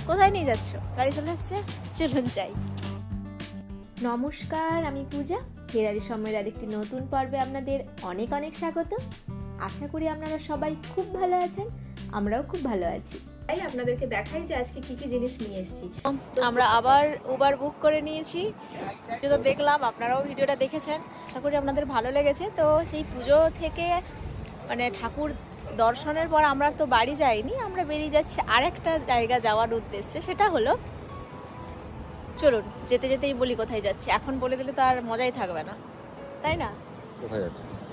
কোথায় নিয়ে যাচ্ছ? গাড়ি চলে আসছে, চলুন যাই। নমস্কার, আমি পূজা। ফেরারি সময়ের আরেকটি নতুন পর্বে আপনাদের অনেক অনেক স্বাগত। আশা করি আপনারা সবাই খুব ভালো আছেন, আমরাও খুব ভালো আছি। তাই আপনাদেরকে দেখাই যে আজকে কি কি জিনিস নিয়ে এসেছি। আমরা আবার উবার বুক করে নিয়েছি, তো দেখলাম আপনারাও ভিডিওটা দেখেছেন, আশা করি আপনাদের ভালো লেগেছে। তো সেই পুজো থেকে মানে ঠাকুর দর্শনের পর আমরা তো বাড়ি যাইনি, আমরা বেরিয়ে যাচ্ছি আরেকটা জায়গা যাওয়ার উদ্দেশ্যে। সেটা হলো, চলুন যেতে যেতেই বলি কোথায় যাচ্ছি। এখন বলে দিলে তো আর মজাই থাকবে না, তাই না?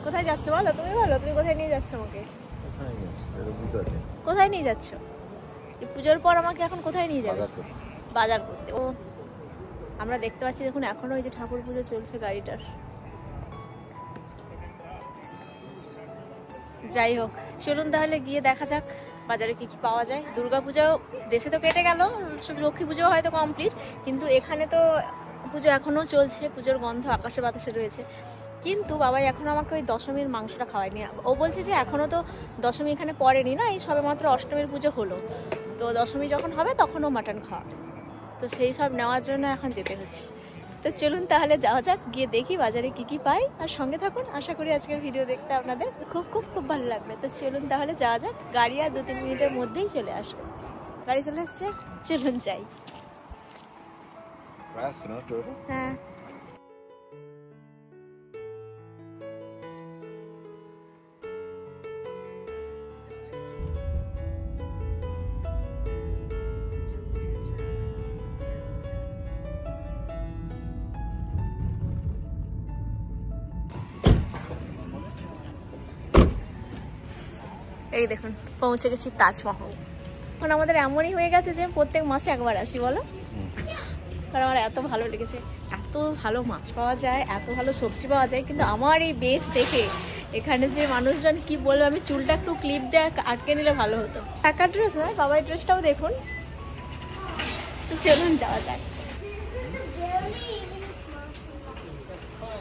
কোথায় যাচ্ছ বলো, তুমি বলো, তুমি কোথায় নিয়ে যাচ্ছ আমাকে? কোথায় নিয়ে যাচ্ছ? এই পুজোর পর আমাকে এখন কোথায় নিয়ে যাবে? বাজার করতে। ও আমরা দেখতে পাচ্ছি, দেখুন এখনো ওই যে ঠাকুর পুজো চলছে গাড়িটার। যাই হোক, চলুন তাহলে গিয়ে দেখা যাক বাজারে কি কি পাওয়া যায়। দুর্গাপূজাও দেশে তো কেটে গেল, লক্ষ্মী পুজো হয়তো কমপ্লিট, কিন্তু এখানে তো পুজো এখনো চলছে, পুজোর গন্ধ আকাশে বাতাসে রয়েছে। কিন্তু বাবা এখন আমাকে ওই দশমীর মাংসটা খাওয়ায়নি। ও বলছে যে এখনো তো দশমী এখানে পড়েনি না, এই সবে মাত্র অষ্টমীর পুজো হলো, তো দশমী যখন হবে তখনও মাটন খাওয়া, তো সেই সব নেওয়ার জন্য এখন যেতে হচ্ছে। তো চলুন তাহলে যাওয়া যাক, গিয়ে দেখি বাজারে কি কি পাই, আর সঙ্গে থাকুন। আশা করি আজকের ভিডিও দেখতে আপনাদের খুব খুব খুব ভালো লাগবে। তো চলুন তাহলে যাওয়া যাক, গাড়ি আর 2-3 মিনিটের মধ্যেই চলে আসবে। গাড়ি চলে আসছে, চলুন যাই। হ্যাঁ, এই দেখুন পৌঁছে গেছি তাজমহল। এখন আমাদের এমনই হয়ে গেছে যে প্রত্যেক মাসে একবার আসি, বলো। কারণ আমার এত ভালো লেগেছে, এত ভালো মাছ পাওয়া যায়, এত ভালো সবজি পাওয়া যায়। কিন্তু আমার এই বেশ দেখে এখানে যে মানুষজন কি বলবে, আমি চুলটা একটু ক্লিপ দিয়ে আটকে নিলে ভালো হতো। টাকার ড্রেস নয়, বাবার ড্রেসটাও দেখুন। তো চলুন যাওয়া যায়।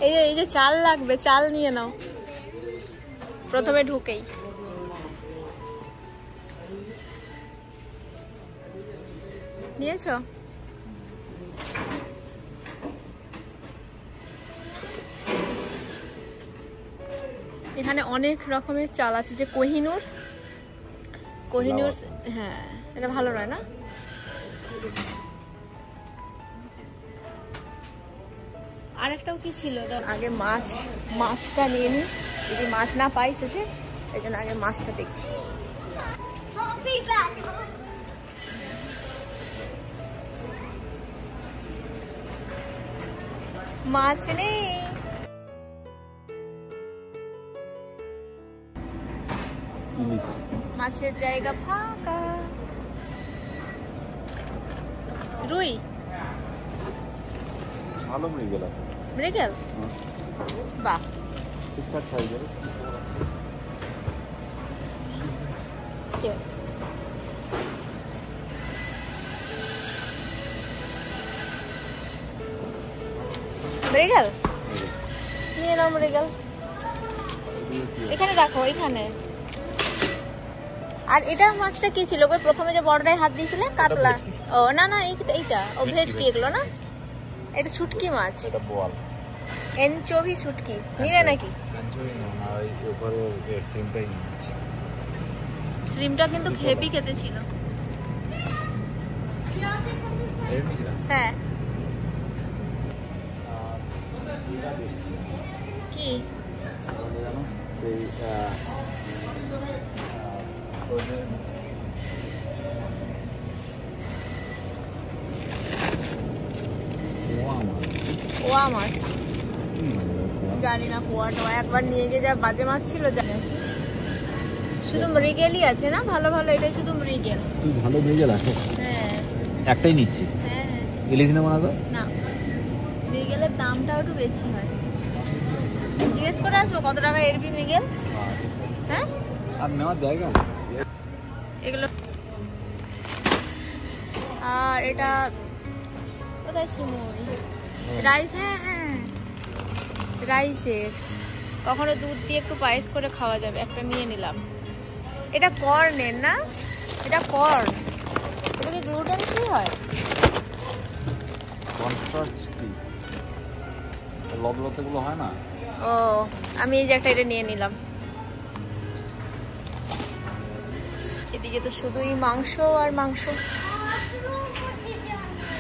এই যে চাল লাগবে, চাল নিয়ে নাও প্রথমে ঢুকেই। নিয়েছ? এখানে অনেক রকমের চাল আছে, যে কোহিনুর, হ্যাঁ এটা ভালো নয় না। আরেকটাও কি ছিল, আগে মাছটা নিয়ে নিই, যদি মাছ না পাই শেষে, এই জন্য আগে মাছটা দেখছি। মাছ নেই, মাছের জায়গা ফাঁকা। রুই, ভালো মৃগেল আছে। মৃগেল, বাহ। মৃগেল নিয়ে নাও, মৃগেল এখানে রাখো, এখানে। আর এটা মাছটা কি ছিল গো, প্রথমে যে বড়টায় হাত দিয়েছিলে? কাতলা। ও না না, এইটা ও ভেটকি, এগুলো না, এটা শুটকি মাছ, এনচোভি শুটকি নিলে নাকি? শ্রিমটা কিন্তু হেভি খেতে ছিল। হ্যাঁ, কি পোয়া মাছ? জানি না, পোয়াটা একবার নিয়ে গিয়ে যা বাজে মাছ ছিল। জানি শুধু মৃগেলই আছে না ভালো ভালো, এটাই শুধু মৃগেল। ভালো মৃগেল আছে, হ্যাঁ একটাই নিচ্ছি। হ্যাঁ, ইলিশ নেবো না তো? না, মৃগেলের দামটাও একটু বেশি হয়। জিজ্ঞেস করে আসবো কত টাকা এরবি মৃগেল। হ্যাঁ, আর নেওয়ার জায়গা এগুলো। আর এটা কোথায় সিমুই রাইস? হ্যাঁ হ্যাঁ, রাইসের কখনো দুধ দিয়ে একটু পায়েস করে খাওয়া যাবে, একটা নিয়ে নিলাম। এটা কর্নের না, এটা কর্ন, এটা কি গুড় হয়? কনস্ট্রাক্ট কি লবলতেগুলো হয় না? ও, আমি এই যে একটা এটা নিয়ে নিলাম। এদিকে তো শুধুই মাংস আর মাংস।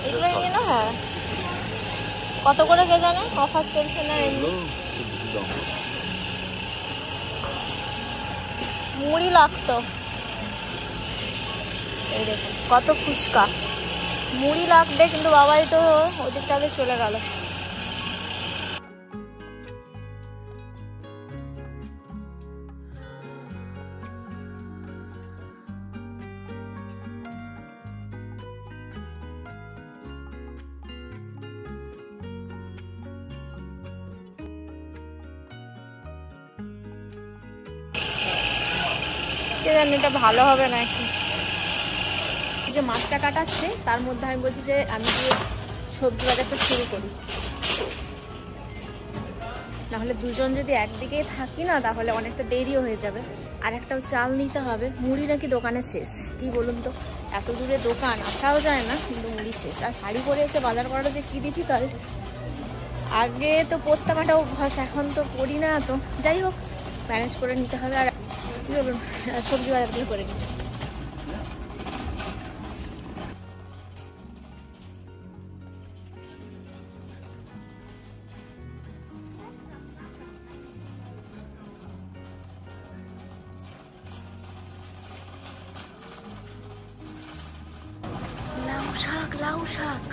এগুলো নিয়ে না। হ্যাঁ, কত করে কে জানে? অফার চলছে না এমনি? মুড়ি লাগতো। এই দেখুন কত ফুচকা। মুড়ি লাগবে, কিন্তু বাবাই তো ওদিকটাতে চলে গেল। কে জানি এটা ভালো হবে নাকি। যে মাছটা কাটাচ্ছে তার মধ্যে আমি বলছি যে আমি যে সবজি বাজারটা শুরু করি, নাহলে দুজন যদি একদিকেই থাকি না তাহলে অনেকটা দেরিও হয়ে যাবে। আর একটাও চাল নিতে হবে। মুড়ি নাকি দোকানে শেষ, কি বলুন তো, এত দূরে দোকান আসাও যায় না, কিন্তু মুড়ি শেষ। আর শাড়ি পরে এসে বাজার করাটা যে কি ডিফিকাল্ট। আগে তো পরতাম একটা অভ্যাস, এখন তো পড়ি না। তো যাই হোক, ম্যানেজ করে নিতে হবে। আর কী বলুন, সবজি বাজারগুলো করে নিতে। লাউ শাক, লাউ শাক।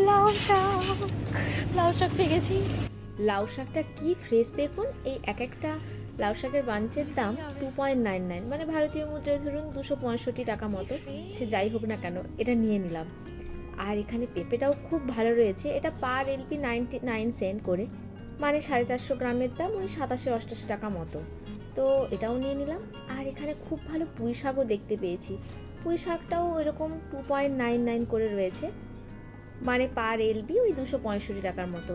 লাউ শাক, লাউ শাক পেয়ে গেছি। লাউ শাকটা কি ফ্রেশ দেখুন। এই এক একটা লাউ শাকের বাঞ্চের দাম 2.99, মানে ভারতীয় মুদ্রায় ধরুন 265 টাকা মতো। সে যাই হোক না কেন, এটা নিয়ে নিলাম। আর এখানে পেঁপেটাও খুব ভালো রয়েছে। এটা পার এলপি 99 সেন্ট করে, মানে 450 গ্রামের দাম ওই 87-88 টাকা মতো। তো এটাও নিয়ে নিলাম। আর এখানে খুব ভালো পুঁই শাকও দেখতে পেয়েছি। পুঁই শাকটাও এরকম 2.99 করে রয়েছে, মানে পার এলবি ওই 265 টাকার মতো।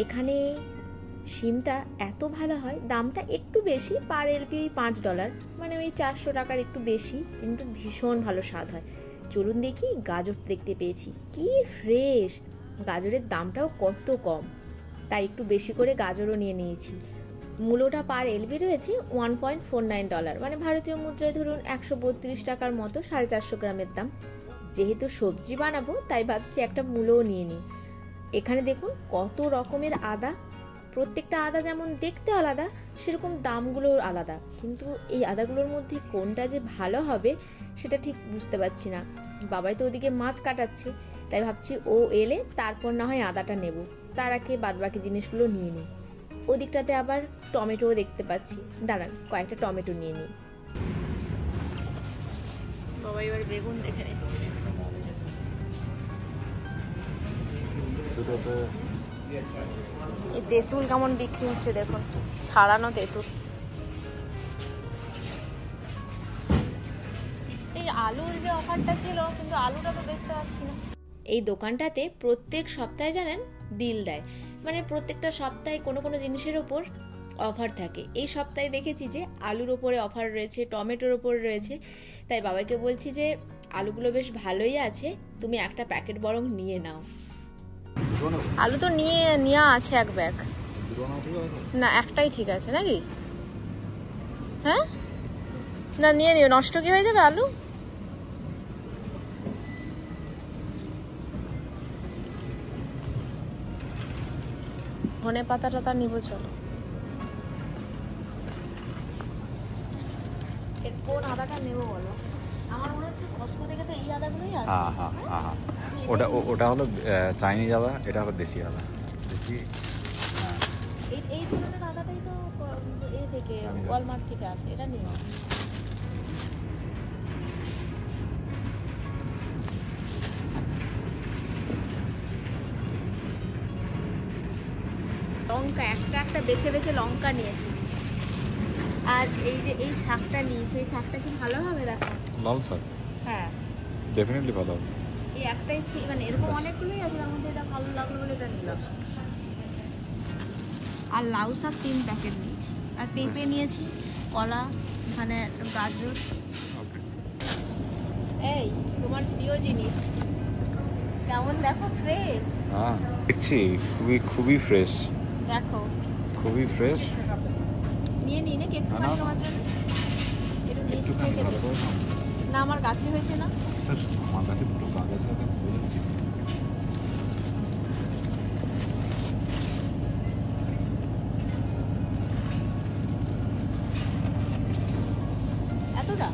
এখানে শিমটা এত ভালো হয়, দামটা একটু বেশি, পার এলবি ওই $5, মানে ওই 400 টাকার একটু বেশি, কিন্তু ভীষণ ভালো স্বাদ হয়। চলুন দেখি। গাজর দেখতে পেয়েছি, কি ফ্রেশ। গাজরের দামটাও কত কম, তাই একটু বেশি করে গাজরও নিয়ে নিয়েছি। মূলোটা পার এলবি রয়েছে $1.49, মানে ভারতীয় মুদ্রায় ধরুন 132 টাকার মতো, 450 গ্রামের দাম। যেহেতু সবজি বানাবো তাই ভাবছি একটা মূলোও নিয়ে নিই। এখানে দেখুন কত রকমের আদা। প্রত্যেকটা আদা যেমন দেখতে আলাদা, সেরকম দামগুলোও আলাদা। কিন্তু এই আদাগুলোর মধ্যে কোনটা যে ভালো হবে সেটা ঠিক বুঝতে পারছি না। বাবাই তো ওদিকে মাছ কাটাচ্ছে, তাই ভাবছি ও এলে তারপর না হয় আদাটা নেব, তার আগে বাদবাকি জিনিসগুলো নিয়ে নিই। ওদিকটাতে আবার টমেটোও দেখতে পাচ্ছি, দাঁড়ান কয়েকটা টমেটো নিয়ে নিই। বাবা এবার বেগুন দেখে নিচ্ছে। এই তেঁতুল কেমন বিক্রি হচ্ছে দেখুন, ছাড়ানো তেঁতুল। এই আলুর যে অফারটা ছিল, কিন্তু আলুটা তো দেখতে পাচ্ছি না। এই দোকানটাতে প্রত্যেক সপ্তাহে জানেন ডিল দেয়, মানে প্রত্যেকটা সপ্তাহে কোনো কোনো জিনিসের ওপর অফার থাকে। এই সপ্তাহে দেখেছি যে আলুর ওপরে অফার রয়েছে, টমেটোর ওপর রয়েছে। তাই বাবাকে বলছি যে আলুগুলো বেশ ভালোই আছে, তুমি একটা প্যাকেট বরং নিয়ে নাও। আলু তো নিয়ে আছে এক ব্যাগ। না, একটাই ঠিক আছে নাকি? হ্যাঁ, না নিয়ে নিও, নষ্ট কি হয়ে যাবে আলু। ধনে পাতা টাতা নিবো, চলো। কোন আদাটা নেবো বলো? আমার মনে হচ্ছে কসকো থেকে তো এই আদাগুলোই আছে। হ্যাঁ, ওটা হলো চাইনিজ আদা, এটা হলো দেশি আদা। দেশি এই ধরনের আদাটাই তো এ থেকে ওয়ালমার্ট থেকে আসে, এটা নিও। লঙ্কা একটা বেছে বেছে লঙ্কা নিয়েছি। আর এই যে এই শাকটা নিয়েছি, এই শাকটা কি ভালো হবে দেখো? লাল শাক হ্যাঁ, ডেফিনেটলি ভালো হবে। এই একটাই ছিল, মানে এরকম অনেকগুলোই আছে, তার মধ্যে এটা ভালো লাগলো বলে এটা নিলাম। আর লাউ শাক 3 প্যাকেট নিয়েছি, আর পেঁপে নিয়েছি, কলা, এখানে গাজর। এই তোমার প্রিয় জিনিস কেমন দেখো, ফ্রেশ। হ্যাঁ দেখছি, খুবই ফ্রেশ, দেখো খুবই ফ্রেশ। নিয়ে নিই নাকি একটু না, না। তোমার জন্য একটু নিচ থেকে দেবো। না আমার গাছে হয়েছে না। আমার কাছে পুরো কাগজ কাগজ হয়ে যাচ্ছে। এতটা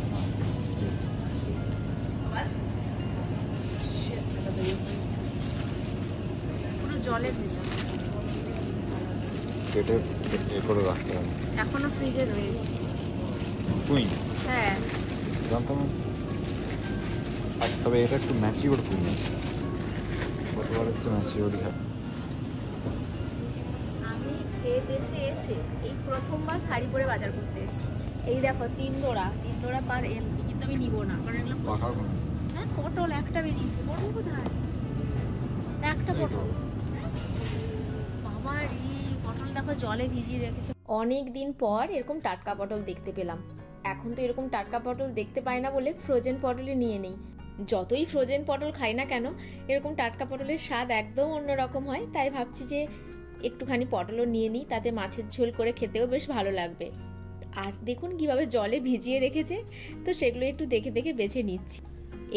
পুরো জলে ভেজা, কেটে এ করে রাখতে হবে। এখনো ফ্রিজে রয়েছে। কুইন হ্যাঁ জানতাম না। আর তবে এটা একটু ম্যাচিওর কুইন আছে, গতবার হচ্ছে ম্যাচিওর। আমি খেয়ে দেশে এসে এই প্রথমবার শাড়ি পরে বাজার করতে এসেছি। এই দেখো 3 দোড়া পার এলপি, কিন্তু আমি নিব না কারণ এগুলো পাকা কোন হ্যাঁ পটল একটা বেরিয়েছে, পটল কোথায়? একটা পটল। বাবা রে, পটল দেখো জলে ভিজিয়ে রেখেছে। অনেক দিন পর এরকম টাটকা পটল দেখতে পেলাম। এখন তো এরকম টাটকা পটল দেখতে পাই না বলে ফ্রোজেন পটলে নিয়ে নেই। যতই ফ্রোজেন পটল খাই না কেন, এরকম টাটকা পটলের স্বাদ একদম অন্যরকম হয়। তাই ভাবছি যে একটুখানি পটলও নিয়ে নিই, তাতে মাছের ঝোল করে খেতেও বেশ ভালো লাগবে। আর দেখুন কিভাবে জলে ভিজিয়ে রেখেছে, তো সেগুলো একটু দেখে দেখে বেছে নিচ্ছি।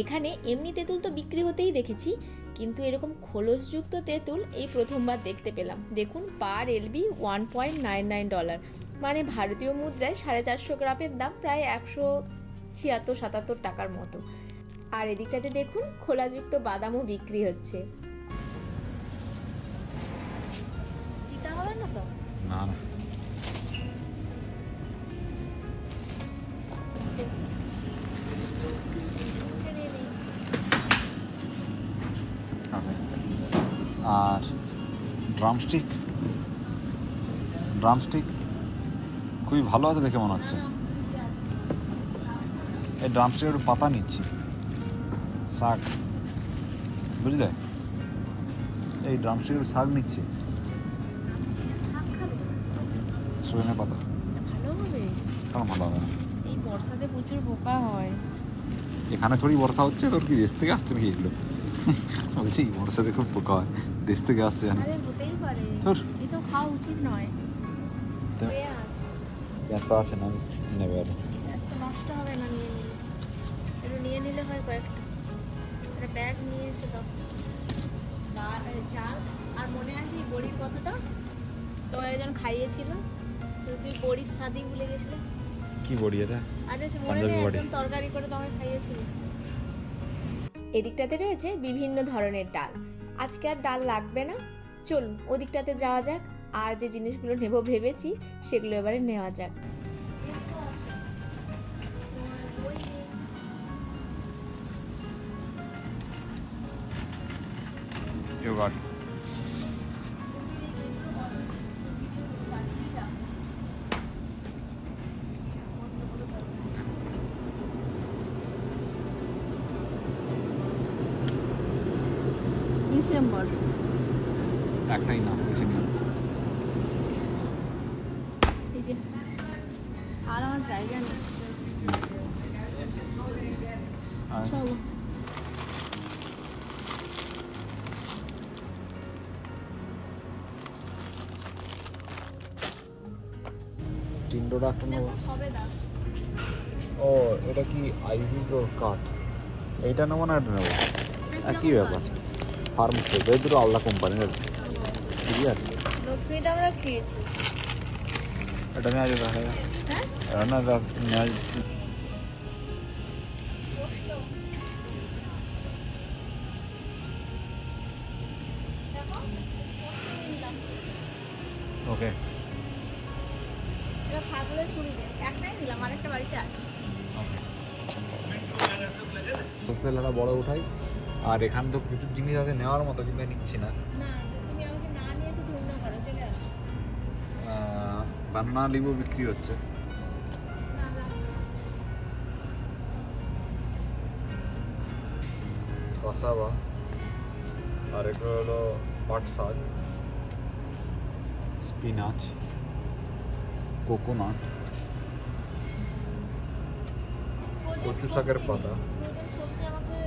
এখানে এমনি তেঁতুল তো বিক্রি হতেই দেখেছি, কিন্তু এরকম খোলসযুক্ত তেঁতুল এই প্রথমবার দেখতে পেলাম। দেখুন পার এলবি $1.99, মানে ভারতীয় মুদ্রায় 450 গ্রামের দাম প্রায় 176-77 টাকার মতো। আর এদিকটাতে দেখুন খোলাযুক্ত বাদামও বিক্রি হচ্ছে। দিতে হবে না তো? না না, আর ড্রামস্টিক খুবই ভালো আছে দেখে মনে হচ্ছে। এই ড্রামস্টিকের একটু পাতা নিচ্ছি, শাক, বুঝলে? এই ড্রামস্টিকের শাক নিচ্ছি, সজনে পাতা। ভালো হবে, কারণ ভালো হবে না, এই বর্ষাতে প্রচুর পোকা হয়। এখানে থোড়ি বর্ষা হচ্ছে, তোর কি দেশ থেকে আসছে নাকি এগুলো? বলছি বর্ষাতে খুব পোকা হয়, দেশ থেকে আসছে জানি। আরে হতেই পারে, তোর এসব খাওয়া উচিত নয়। তো পেঁয়াজ ব্যস্ত আছে না, নেবে আর এত নষ্ট হবে না, নিয়ে নিলে একটু নিয়ে নিলে হয় কয়েকটা। একটা ব্যাগ নিয়ে এসে দাও। ডাল আর চাল। আর মনে আছে এই বড়ির কথাটা তো একজন খাইয়েছিল, তো তুই বড়ির স্বাদই ভুলে গেছিল। কি বড়ি এটা? আরে সে মনে পাঞ্জাবি নেই, বড়ি। একদম তরকারি করে তোমাকে খাইয়েছিল। এদিকটাতে রয়েছে বিভিন্ন ধরনের ডাল। আজকে আর ডাল লাগবে না, চলুন ওদিকটাতে যাওয়া যাক। আর যে জিনিসগুলো নেব ভেবেছি সেগুলো এবারে নেওয়া যাক। Yogurt. ডিসেম্বর একটাই না, বেশি না। এই যে, আর আমার জায়গা নেই। আর চলো টিন্ডোর একটা নেবো। সবেদা। ও এটা কি আইভি কাঠ? এইটা নেবো না এটা নেবো? একই ব্যাপার, ফার্ম স্টেট, এই দুটো আলাদা কোম্পানির। ঠিকই আছে, লক্ষ্মীটা আমরা খেয়েছি। এটা নেওয়া যেতে হয়। হ্যাঁ এটা না নেওয়া ওকে। এটা থাকলে ছুরি দে, একটাই নিলাম, আরেকটা বাড়িতে আছে। তেলাটা বড় উঠাই। আর এখানে তো প্রচুর জিনিস আছে নেওয়ার মতো, কিন্তু নিচ্ছি না। না তুমি আমাকে না নিয়ে একটু ধন্য করো, চলে আসো। বানানা লেবু বিক্রি হচ্ছে। না না কসাবা, আর এটা হলো পাট শাক, স্পিনাচ, কোকোনাট, কচু শাকের পাতা। সবজি আমাকে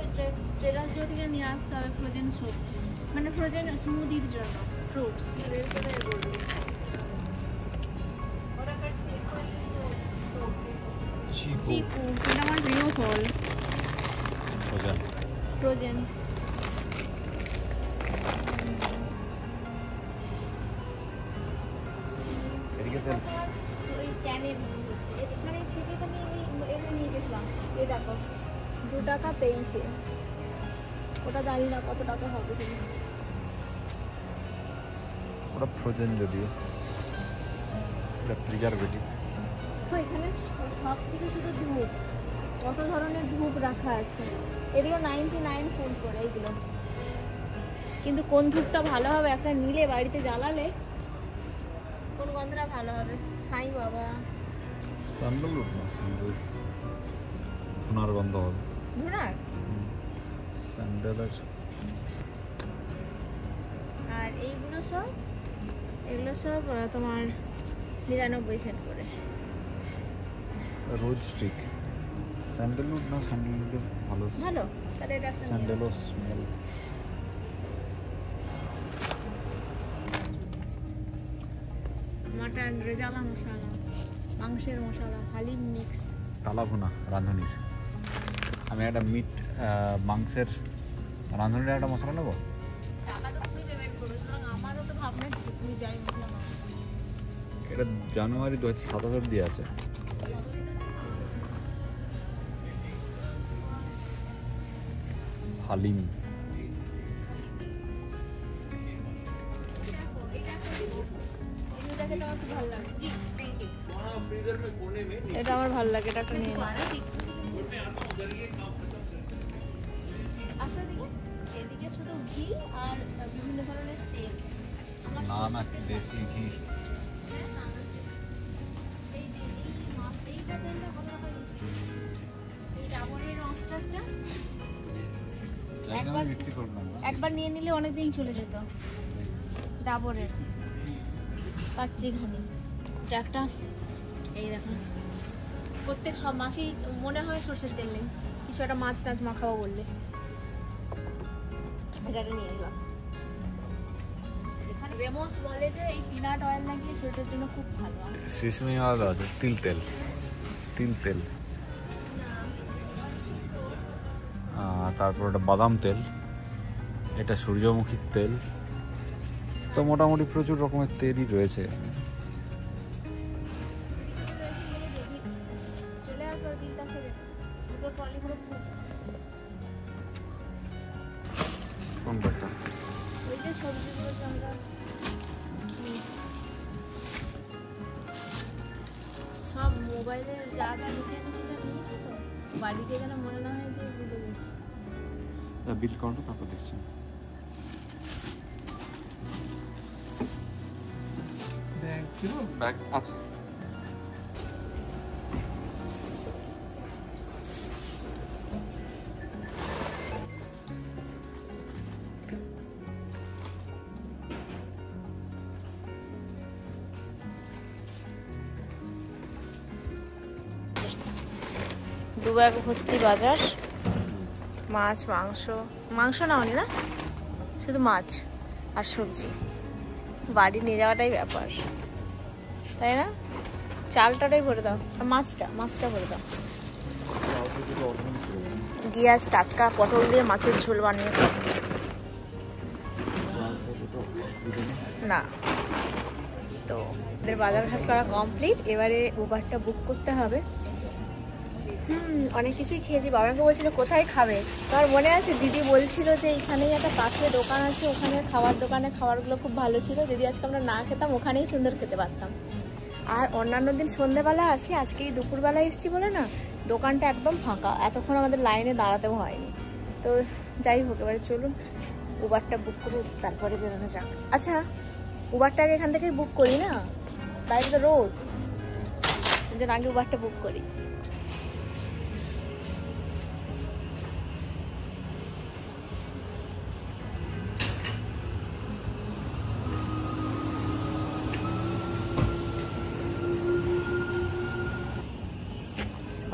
ট্রেলার্স থেকে নিয়ে আসতে হবে, ফ্রোজেন সবজি, মানে ফ্রোজেন স্মুদির জন্য ফ্রুটস। চিকু, এটা আমার প্রিয় ফল, ফ্রোজেন। ওই ক্যানে বিক্রি হচ্ছে, এখানে থেকে তো আমি এখানে নিয়ে গেছিলাম। এই দেখো 2 টাকা 23-এ, ওটা জানি না কত টাকা হবে। ওটা ফ্রোজেন, যদিও এটা প্রিজারভেটিভ। তো এখানে সব থেকে শুধু ধূপ, কত ধরনের ধূপ রাখা আছে। এগুলো 99 সেন্ট করে এইগুলো, কিন্তু কোন ধূপটা ভালো হবে একটা নিলে বাড়িতে জ্বালালে কোন গন্ধটা ভালো হবে? সাই বাবা, স্যান্ডেলউড না, স্যান্ডেল ধুনার গন্ধ হবে। ধুনার। স্যান্ডেলের। আর এগুলো সব তোমার 99 সেন্ট করে। রোজ স্টিক, স্যান্ডেলউড না, স্যান্ডেলউড ভালো, ভালো, তাহলে এটা একটা নিয়ে নাও। স্যান্ডেলও স্মেল। মাটন রেজালা মশলা, মাংসের মশলা, হালিম মিক্স। কালা ভুনা রাঁধুনির। আমি একটা মাংসের রাঁধুনির একটা মশলা নেবো। টাকা তো তুমি পেমেন্ট করো, সুতরাং আমারও তো ভাবনা আছে তুমি যাই মশলা নাও। এটা জানুয়ারি 2027 দিয়ে আছে। হালিম, এটা আমার ভালো লাগে, এটা একটা নিয়ে নাও। আসলে দেখো, এদিকে শুধু ঘি আর বিভিন্ন ধরনের তেল। আমার না না, সরষের তেল দেশি ঘি। হ্যাঁ, না, না, এই যে এই মাছ, এইটা তেলটা কত টাকা বিক্রি হচ্ছে? এই ডাবরের মাছটারটা একবার বিক্রি করবো না। একবার নিয়ে নিলে অনেকদিন চলে যেত। ডাবরের কাচ্চি ঘানি, এটা একটা। এই দেখুন, প্রত্যেক সব মাছই মনে হয় সরষের তেল নেই, কিছু একটা মাছ টাছ মাখাবো বললে। এটা নিয়ে নিলাম। এখানে রেমোস বলে যে এই পিনাট অয়েল লাগিয়ে শরীরের জন্য খুব ভালো। সিসমি আলাদা আছে, তিল তেল, তারপর এটা বাদাম তেল, এটা সূর্যমুখীর তেল। তো মোটামুটি প্রচুর রকমের তেলই রয়েছে। চলে আসবার বিলটা সেরে দুটো ট্রলি পুরো ফুল। কোনটা? ওই যে সবজিগুলো আমরা সব মোবাইলে যা যা লিখে এনেছিলাম নিয়েছি, তো বাড়িতে যেন মনে না হয় যে ভুলে গেছি। বিল কাউন্টটা তারপর দেখছি। ব্যাগ আছে। দু ব্যাগ ভর্তি বাজার, মাছ, মাংস না হলে না, শুধু মাছ আর সবজি। বাড়ি নিয়ে যাওয়াটাই ব্যাপার, তাই না? চালটাটাই ভরে দাও, আর মাছটা ভরে দাও। গিয়ে আজ টাটকা পটল দিয়ে মাছের ঝোল বানিয়ে খাবো। না, তো ওদের বাজারঘাট করা কমপ্লিট। এবারে উবারটা বুক করতে হবে। অনেক কিছুই খেয়েছি। বাবাকে বলছিল কোথায় খাবে, আমার মনে আছে দিদি বলছিল যে এখানেই একটা পাশে দোকান আছে, ওখানে দোকানে খাবারগুলো খুব ভালো ছিল। যদি আজকে আমরা না খেতাম, ওখানেই সুন্দর খেতে পারতাম। আর অন্যান্য দিন সন্ধ্যেবেলা আসি, আজকে এই দুপুরবেলা এসেছি বলে না, দোকানটা একদম ফাঁকা, এতক্ষণ আমাদের লাইনে দাঁড়াতেও হয়নি। তো যাই হোক, এবারে চলুন উবারটা বুক করে তারপরে বেরোনো যাক। আচ্ছা, উবারটাকে এখান থেকেই বুক করি না, বাইরে তো রোদ, আগে উবারটা বুক করি।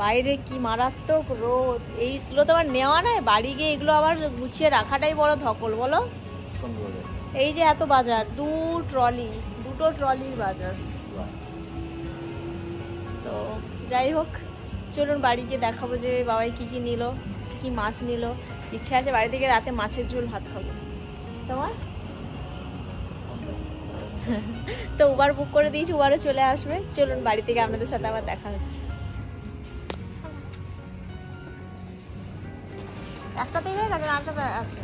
বাইরে কি মারাত্মক রোদ, এইগুলো তো আবার নেওয়া নয়, বাড়ি গিয়ে এগুলো আবার গুছিয়ে রাখাটাই বড় ধকল বলো। এই যে এত বাজার, দুটো ট্রলির বাজার। তো যাই হোক, চলুন বাড়ি গিয়ে দেখাবো যে বাবাই কি নিল, কি মাছ নিল। ইচ্ছে আছে বাড়ি থেকে রাতে মাছের ঝোল ভাত খাবো। তোমার তো উবার বুক করে দিয়েছি, উবারও চলে আসবে। চলুন বাড়ি থেকে আপনাদের সাথে আবার দেখা হচ্ছে। একটাতেই হয়ে গেছে, আরেকটা আছে।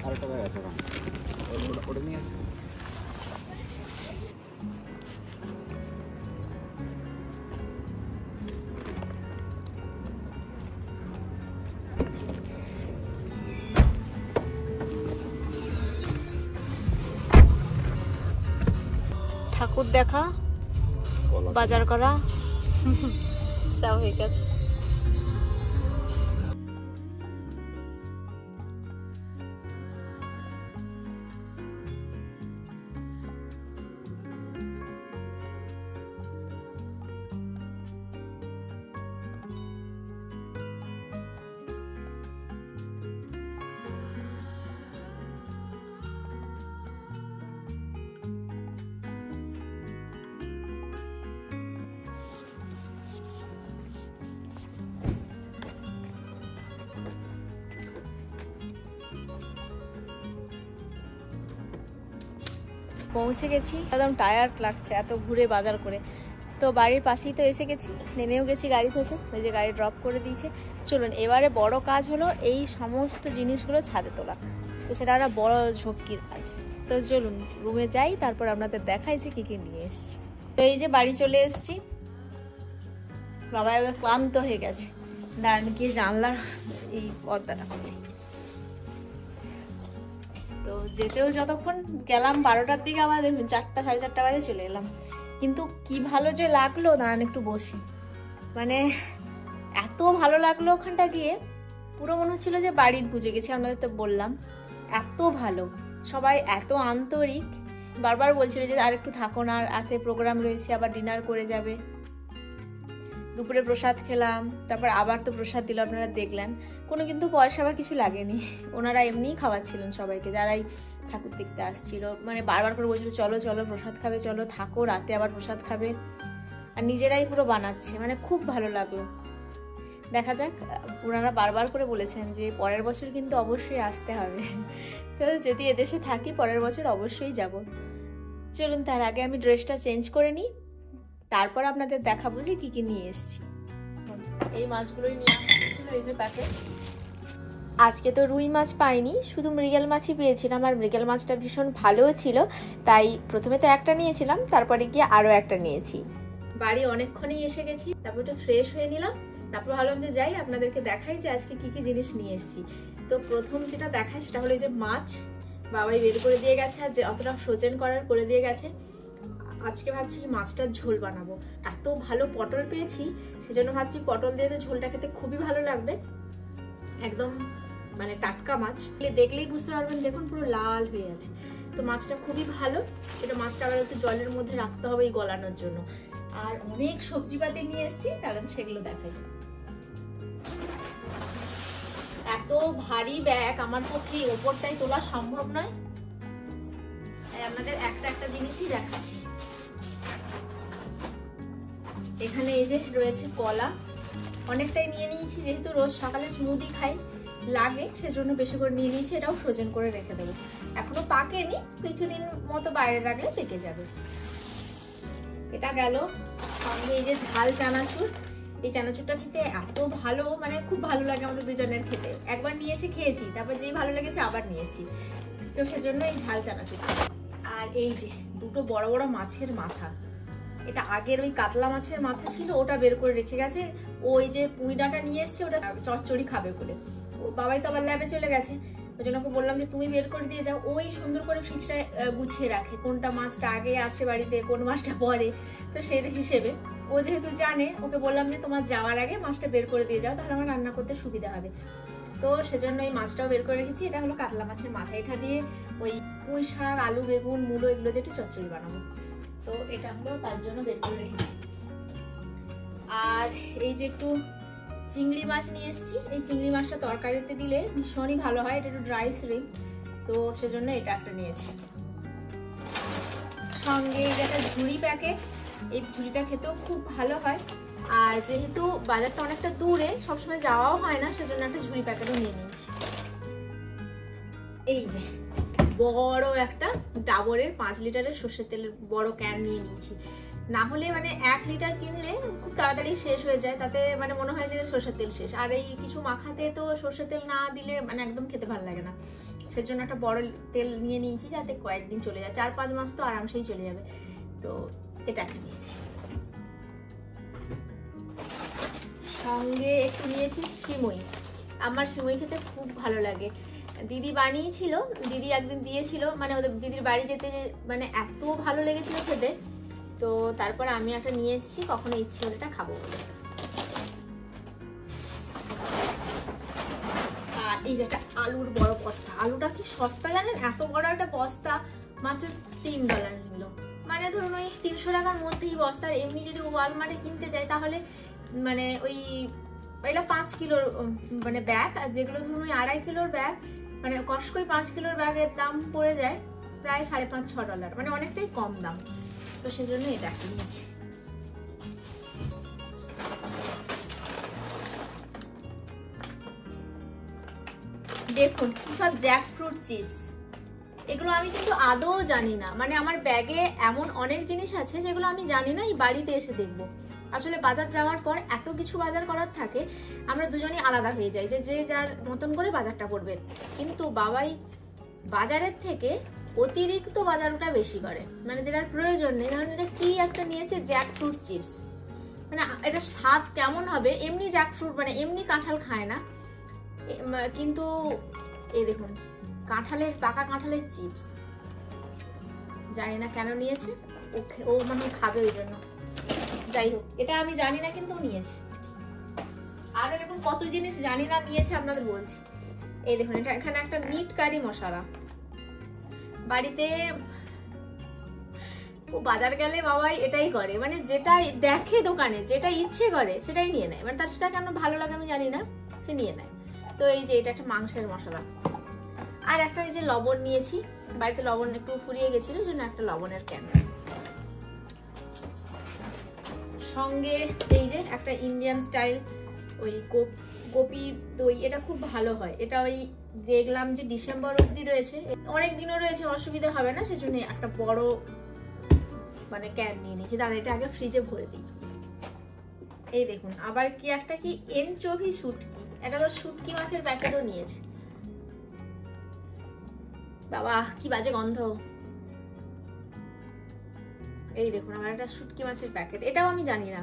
আরেকটা ব্যাগ আছে ওটা নিয়ে আসবে। ঠাকুর দেখা, বাজার করা সব হয়ে গেছে। পৌঁছে গেছি, একদম টায়ার্ড লাগছে এত ঘুরে বাজার করে। তো বাড়ির পাশেই তো এসে গেছি, নেমেও গেছি গাড়ি থেকে, ওই যে গাড়ি ড্রপ করে দিয়েছে। চলুন এবারে বড় কাজ হলো এই সমস্ত জিনিসগুলো ছাদে তোলা। তো সেটা একটা বড় ঝক্কির কাজ। তো চলুন রুমে যাই, তারপর আপনাদের দেখাই যে কি নিয়ে এসেছি। তো এই যে বাড়ি চলে এসেছি, বাবা এবার ক্লান্ত হয়ে গেছে। দাঁড়ান গিয়ে জানলার এই পর্দাটা খুলে। তো যেতেও যতক্ষণ গেলাম 12টার দিকে, আবার দেখুন 4টা 4:30 বাজে চলে এলাম। কিন্তু কি ভালো যে লাগলো, দাঁড়ান একটু বসি। মানে এত ভালো লাগলো ওখানটা গিয়ে, পুরো মনে হচ্ছিল যে বাড়ির পুজো গেছি। আপনাদের তো বললাম এত ভালো, সবাই এত আন্তরিক। বারবার বলছিল যে আর একটু থাকো না, আর রাতে প্রোগ্রাম রয়েছে, আবার ডিনার করে যাবে। দুপুরে প্রসাদ খেলাম, তারপর আবার তো প্রসাদ দিল, আপনারা দেখলেন। কোনো কিন্তু পয়সা বা কিছু লাগেনি, ওনারা এমনিই খাওয়াচ্ছিলেন সবাইকে যারাই ঠাকুর দেখতে আসছিল। মানে বারবার করে বলছিল চলো চলো প্রসাদ খাবে, চলো থাকো, রাতে আবার প্রসাদ খাবে। আর নিজেরাই পুরো বানাচ্ছে, মানে খুব ভালো লাগলো। দেখা যাক, ওনারা বারবার করে বলেছেন যে পরের বছর কিন্তু অবশ্যই আসতে হবে। তো যদি এদেশে থাকি পরের বছর অবশ্যই যাব। চলুন তার আগে আমি ড্রেসটা চেঞ্জ করে নিই, তারপর আপনাদের দেখাবো যে কি নিয়ে এসেছি। এই মাছগুলোই নিয়ে আসছিল, এই যে প্যাকেট। আজকে তো রুই মাছ পাইনি, শুধু মৃগেল মাছই পেয়েছিলাম। আর মৃগেল মাছটা ভীষণ ভালোও ছিল, তাই প্রথমে তো একটা নিয়েছিলাম, তারপরে গিয়ে আরও একটা নিয়েছি। বাড়ি অনেকক্ষণই এসে গেছি, তারপর একটু ফ্রেশ হয়ে নিলাম। তারপর ভাবলাম যে যাই আপনাদেরকে দেখাই যে আজকে কি জিনিস নিয়ে এসেছি। তো প্রথম যেটা দেখায় সেটা হলো এই যে মাছ, বাবাই বের করে দিয়ে গেছে, আর যে অতটা ফ্রোজেন করার করে দিয়ে গেছে। আজকে ভাবছি মাছটার ঝোল বানাবো। এত ভালো পটল পেয়েছি, সেজন্য ভাবছি পটল দিয়ে তো ঝোলটা খেতে খুবই ভালো লাগবে। একদম মানে টাটকা মাছ, দেখলেই বুঝতে পারবেন, দেখুন পুরো লাল হয়ে আছে। তো মাছটা খুবই ভালো। এটা মাছটা আবার একটু জলের মধ্যে রাখতে হবে এই গলানোর জন্য। আর অনেক সবজিপাতি নিয়ে এসেছি, তাহলে আমি সেগুলো দেখাই। এত ভারী ব্যাগ আমার পক্ষে ওপরটাই তোলা সম্ভব নয়, তাই আপনাদের একটা একটা জিনিসই দেখাচ্ছি। এখানে এই যে রয়েছে কলা, অনেকটাই নিয়ে নিয়েছি, যেহেতু রোজ সকালে স্মুদি খাই, লাগে সেজন্য বেশি করে নিয়ে নিয়েছি। এটাও ফ্রোজেন করে রেখে দেবো, এখনো পাকেনি, কিছুদিন মতো বাইরে রাখলে পেকে যাবে। এটা গেল। সঙ্গে এই যে ঝাল চানাচুর, এই চানাচুরটা খেতে এত ভালো, মানে খুব ভালো লাগে আমাদের দুজনের খেতে। একবার নিয়ে এসে খেয়েছি, তারপর যেই ভালো লেগেছে আবার নিয়েছি, তো সেজন্য এই ঝাল চানাচুর। আর এই যে দুটো বড় বড় মাছের মাথা, এটা আগের ওই কাতলা মাছের মাথা ছিল, ওটা বের করে রেখে গেছে। ওই যে পুঁই ডাঁটা নিয়ে এসছে, ওটা চচ্চড়ি খাবে বলে। ও বাবাই তো আবার ল্যাবে চলে গেছে, ওই জন্য ওকে বললাম যে তুমি বের করে দিয়ে যাও। ওই সুন্দর করে ফ্রিজটা গুছিয়ে রাখে, কোনটা মাছটা আগে আসে বাড়িতে, কোন মাছটা পরে। তো সেই হিসেবে ও যেহেতু জানে, ওকে বললাম যে তোমার যাওয়ার আগে মাছটা বের করে দিয়ে যাও, তাহলে আমার রান্না করতে সুবিধা হবে। তো সেজন্য এই মাছটাও বের করে রেখেছি। এটা হলো কাতলা মাছের মাথা, এটা দিয়ে ওই পুঁই শাক, আলু, বেগুন, মূলো এগুলো দিয়ে একটু চচ্চড়ি বানাবো। তো এটা হলো তার জন্য বের করে রেখেছি। আর এই যে একটু চিংড়ি মাছ নিয়ে এসেছি, এই চিংড়ি মাছটা তরকারিতে দিলে ভীষণই ভালো হয়, এটা একটু ড্রাই শ্রিম, তো সেজন্য এটা একটা নিয়েছি। সঙ্গে একটা ঝুড়ি প্যাকেট, এই ঝুড়িটা খেতেও খুব ভালো হয়। আর যেহেতু বাজারটা অনেকটা দূরে, সবসময় যাওয়াও হয় না, সেজন্য একটা ঝুড়ি প্যাকেটও নিয়ে নিয়েছি। এই যে বড় একটা ডাবরের 5 লিটারের সর্ষের তেলের বড় ক্যান নিয়ে নিয়েছি। না হলে মানে 1 লিটার কিনলে খুব তাড়াতাড়ি শেষ হয়ে যায়, তাতে মানে মনে হয় যে সর্ষের তেল শেষ। আর এই কিছু মাখাতে তো সর্ষের তেল না দিলে মানে একদম খেতে ভালো লাগে না, সেজন্য একটা বড় তেল নিয়ে নিয়েছি, যাতে কয়েকদিন চলে যায়, 4-5 মাস তো আরামসেই চলে যাবে। তো এটা একটা নিয়েছি। সঙ্গে একটু নিয়েছি সিমুই। আমার সিমুই খেতে খুব ভালো লাগে, দিদি বানিয়েছিল, দিদি একদিন দিয়েছিল, মানে ওদের দিদির বাড়ি যেতে মানে এত ভালো লেগেছিল খেতে। তো তারপর আমি একটা নিয়ে এসেছি, কখনো ইচ্ছে হলে এটা খাবো বলে। আর এই যে একটা আলুর বড় বস্তা, আলুটা কি সস্তা জানেন, এত বড় একটা বস্তা মাত্র $3 নিল। মানে ধরুন ওই 300 টাকার মধ্যেই বস্তা। এমনি যদি ওয়ালমার্টে কিনতে যাই তাহলে মানে ওই এটা 5 কিলোর মানে ব্যাগ, আর যেগুলো ধরুন ওই 2.5 কিলোর ব্যাগ, মানে কসকই 5 কিলোর ব্যাগের দাম পড়ে যায় প্রায় $5.5-6, মানে অনেকটাই কম দাম। তো সেজন্য এটা একটা নিয়েছি। দেখুন কি সব জ্যাকফ্রুট চিপস, এগুলো আমি কিন্তু আদৌ জানি না, মানে আমার ব্যাগে এমন অনেক জিনিস আছে যেগুলো আমি জানি না, এই বাড়িতে এসে দেখবো। আসলে বাজার যাওয়ার পর এত কিছু বাজার করার থাকে, আমরা দুজনেই আলাদা হয়ে যাই, যে যে যার মতন করে বাজারটা করবে। কিন্তু বাবাই বাজারের থেকে অতিরিক্ত বাজারটা বেশি করে, মানে যেটার প্রয়োজন নেই। ধরুন এটা কি একটা নিয়েছে, জ্যাকফ্রুট চিপস, মানে এটা স্বাদ কেমন হবে, এমনি জ্যাকফ্রুট মানে এমনি কাঁঠাল খায় না, কিন্তু এই দেখুন কাঁঠালের, পাকা কাঁঠালের চিপস, জানি না কেন নিয়েছে, ও মানে খাবে ওই জন্য। যাই হোক, এটা আমি জানি না কিন্তু নিয়েছে। আর এরকম কত জিনিস জানি না নিয়েছে আপনাদের বলছি। এই দেখুন এটা এখানে একটা মিট কারি মশলা, বাড়িতে ও বাজার গেলে বাবাই এটাই করে, মানে যেটাই দেখে দোকানে যেটা ইচ্ছে করে সেটাই নিয়ে নেয়, মানে তার সেটা কেন ভালো লাগে আমি জানি না, সে নিয়ে নেয়। তো এই যে এটা একটা মাংসের মশলা। আর একটা এই যে লবণ নিয়েছি, বাড়িতে লবণ একটু ফুরিয়ে গেছিল, জন্য একটা লবণের ক্যান। সঙ্গে এই যে একটা ইন্ডিয়ান স্টাইল ওই গোপী দই, এটা খুব ভালো হয়। এটা ওই দেখলাম যে ডিসেম্বর অবধি রয়েছে, অনেক দিনও রয়েছে, অসুবিধা হবে না, সেজন্য একটা বড় মানে ক্যান নিয়ে নিয়েছি। দাঁড়া এটা আগে ফ্রিজে ভরে দিই। এই দেখুন আবার কি একটা কি এনচোভি শুটকি, এটা হলো শুটকি মাছের প্যাকেটও নিয়েছে। বাবা কি বাজে গন্ধ। এই দেখুন আমার একটা শুটকি মাছের প্যাকেট, এটাও আমি জানি না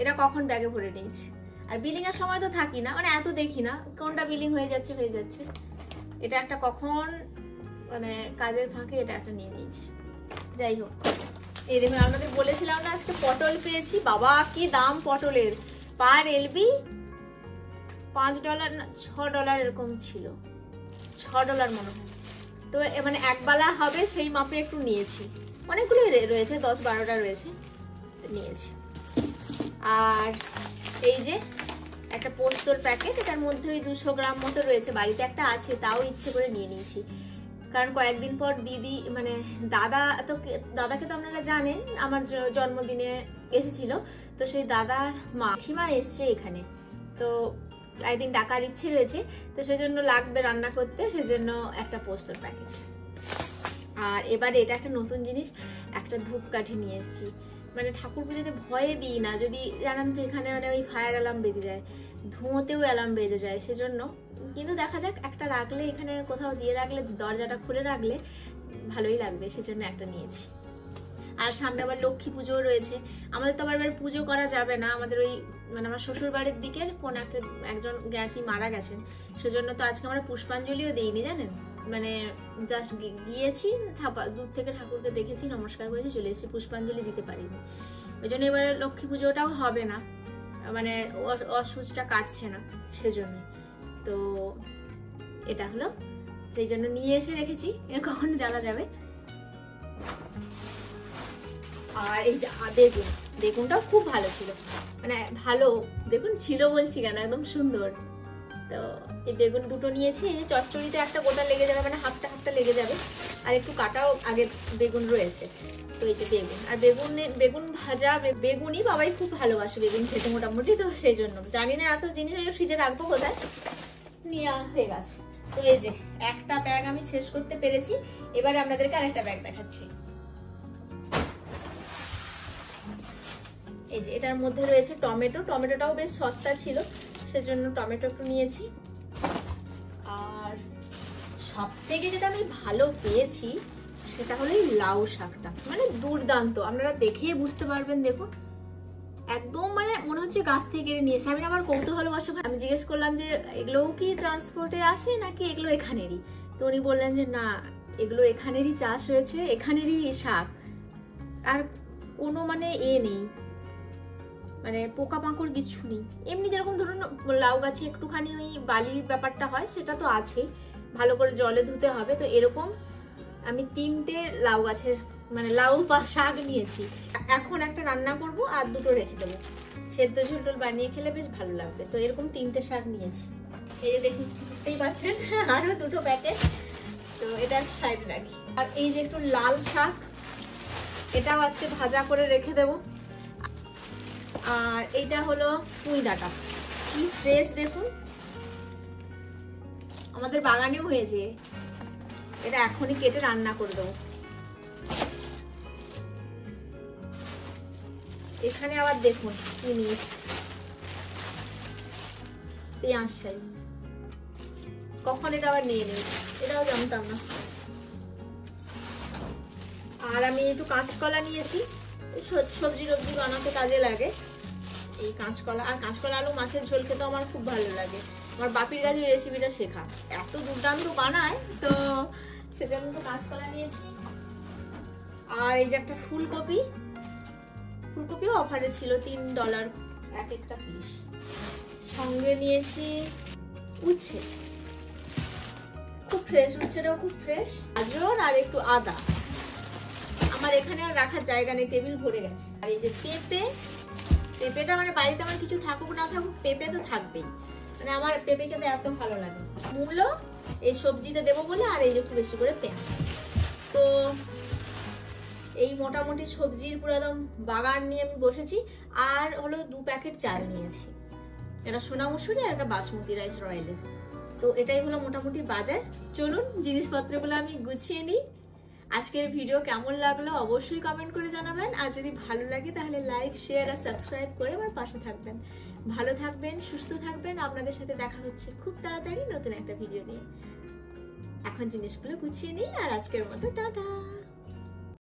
এটা কখন ব্যাগে ভরে নিয়েছি। আর বিলিং এর সময় তো থাকি না, মানে এত দেখি না কোনটা বিলিং হয়ে যাচ্ছে। এটা একটা কখন মানে কাজের ফাঁকে এটা একটা নিয়ে নিয়েছি। যাই হোক, এই দেখুন আপনাদের বলেছিলাম না আজকে পটল পেয়েছি। বাবা কি দাম পটলের, পার এলবি $5 না $6 এরকম ছিল, $6 মনে হয়। তো মানে একবেলা হবে সেই মাপে একটু নিয়েছি, অনেকগুলোই রয়েছে, 10-12টা রয়েছে, নিয়েছি। আর এই যে একটা পোস্তর প্যাকেট, এটার মধ্যে ওই 200 গ্রাম মতো রয়েছে, বাড়িতে একটা আছে, তাও ইচ্ছে করে নিয়ে নিয়েছি। কারণ কয়েকদিন পর দিদি মানে দাদাকে তো আপনারা জানেন আমার জন্মদিনে এসেছিল, তো সেই দাদার মাঠিমা এসছে এখানে, তো একদিন ডাকার ইচ্ছে রয়েছে, তো সেজন্য লাগবে রান্না করতে, সেজন্য একটা পোস্তর প্যাকেট। আর এবারে এটা একটা নতুন জিনিস, একটা ধূপকাঠি নিয়ে এসেছি। মানে ঠাকুর পুজোতে ভয়ে দিই না, যদি জানান তো এখানে মানে ওই ফায়ার অ্যালার্ম বেজে যায়, ধুঁয়োতেও অ্যালার্ম বেজে যায়, সেজন্য। কিন্তু দেখা যাক, একটা রাখলে এখানে কোথাও দিয়ে রাখলে, দরজাটা খুলে রাখলে ভালোই লাগবে, সেজন্য একটা নিয়েছি। আর সামনে আবার লক্ষ্মী পুজো রয়েছে। আমাদের তো আবার এবার পুজো করা যাবে না, আমাদের ওই মানে আমার শ্বশুর বাড়ির দিকের কোন একজন জ্ঞাতি মারা গেছেন, সেজন্য তো আজকে আমরা পুষ্পাঞ্জলিও দিইনি জানেন, মানে জাস্ট গিয়েছি দূর থেকে ঠাকুরকে দেখেছি, নমস্কার করেছি, চলে এসেছি, পুষ্পাঞ্জলি দিতে পারিনি। ওই জন্য এবারে লক্ষ্মী পুজোটাও হবে না, মানে অসুচটা কাটছে না সেজন্য। তো এটা হলো, সেই জন্য নিয়ে এসে রেখেছি, কখন জ্বালা যাবে। আর এই যে বেগুন, বেগুনটাও খুব ভালো ছিল, মানে ভালো দেখুন ছিল বলছি কেন, একদম সুন্দর। তো এই বেগুন দুটো নিয়েছি, এই যে চচ্চড়িতে একটা গোটা লেগে যাবে, মানে হাফটা হাফটা লেগে যাবে, আর একটু কাটাও আগে বেগুন রয়েছে। তো এই যে বেগুন, আর বেগুন ভাজা, বেগুনই বাবাই খুব ভালোবাসে বেগুন খেতে মোটামুটি, তো সেই জন্য জানি না এত জিনিস আমি ফ্রিজে রাখবো কোথায়, নিয়ে হয়ে গেছে। তো এই যে একটা ব্যাগ আমি শেষ করতে পেরেছি, এবারে আপনাদেরকে আরেকটা ব্যাগ দেখাচ্ছি। এই যে এটার মধ্যে রয়েছে টমেটো, টমেটোটাও বেশ সস্তা ছিল সেজন্য টমেটো একটু নিয়েছি। আর সব থেকে যেটা আমি ভালো পেয়েছি সেটা হলো এই লাউ শাকটা, মানে দুর্দান্ত, আপনারা দেখেই বুঝতে পারবেন। দেখুন একদম মানে মনে হচ্ছে গাছ থেকে কেটে নিয়েছে। আমি আমার কৌতূহলবশ আমি জিজ্ঞেস করলাম যে এগুলোও কি ট্রান্সপোর্টে আসে নাকি এগুলো এখানেরই, তো উনি বললেন যে না, এগুলো এখানেরই চাষ হয়েছে, এখানেরই শাক, আর কোনো মানে নেই, মানে পোকামাকড় কিছু নেই। এমনি যেরকম ধরুন লাউ গাছে একটুখানি ওই বালির ব্যাপারটা হয় সেটা তো আছেই, ভালো করে জলে ধুতে হবে। তো এরকম আমি 3টে লাউ গাছের মানে লাউ বা শাক নিয়েছি। এখন একটা রান্না করব আর দুটো রেখে দেবো, সেদ্ধ ঝোল টোল বানিয়ে খেলে বেশ ভালো লাগবে। তো এরকম 3টে শাক নিয়েছি, এই যে দেখুন বুঝতেই পারছেন, আরো দুটো প্যাকেট, তো এটা সাইডে রাখি। আর এই যে একটু লাল শাক, এটাও আজকে ভাজা করে রেখে দেবো। আর এইটা হলো পুঁই ডাঁটা, কি ফ্রেশ দেখুন, আমাদের বাগানেও হয়েছে, এটা এখনই কেটে রান্না করে দেবো। এখানে আবার দেখুন কি নিয়েছি, পেঁয়াজ শাই, কখন এটা আবার নিয়ে নেই, এটাও জানতাম না। আর আমি একটু কাঁচকলা নিয়েছি, সবজি টবজি বানাতে কাজে লাগে এই কাঁচকলা। আর কাঁচকলা আলু মাছের ঝোল খেতে আমার খুব ভালো লাগে, আমার বাপির কাছে এই রেসিপিটা শেখা, এত দুর্দান্ত বানায়, তো সেজন্য তো কাঁচকলা নিয়েছি। আর এই যে একটা ফুলকপি, ফুলকপিও অফারে ছিল $3 এক একটা পিস। সঙ্গে নিয়েছি উচ্ছে, খুব ফ্রেশ, উচ্ছেটাও খুব ফ্রেশ, গাজর আর একটু আদা। আমার এখানে আর রাখার জায়গা নেই, টেবিল ভরে গেছে। আর এই যে পেঁপে, পেঁপেটা মানে বাড়িতে আমার কিছু থাকুক না থাকুক পেঁপে তো থাকবেই, মানে আমার পেঁপে খেতে এত ভালো লাগে। মূলো এই সবজিতে দেবো বলে, আর এই যে একটু বেশি করে পেঁয়াজ। তো এই মোটামুটি সবজির পুরো একদম বাগান নিয়ে আমি বসেছি। আর হলো 2 প্যাকেট চাল নিয়েছি, এটা সোনা মসুরি আর একটা বাসমতি রাইস রয়্যালের। তো এটাই হলো মোটামুটি বাজার। চলুন জিনিসপত্রগুলো আমি গুছিয়ে নিই। আজকের ভিডিও কেমন লাগলো অবশ্যই কমেন্ট করে জানাবেন, আর যদি ভালো লাগে তাহলে লাইক, শেয়ার আর সাবস্ক্রাইব করে আমার পাশে থাকবেন। ভালো থাকবেন, সুস্থ থাকবেন, আপনাদের সাথে দেখা হচ্ছে খুব তাড়াতাড়ি নতুন একটা ভিডিও নিয়ে। এখন জিনিসগুলো গুছিয়ে নিই, আর আজকের মতো টাটা।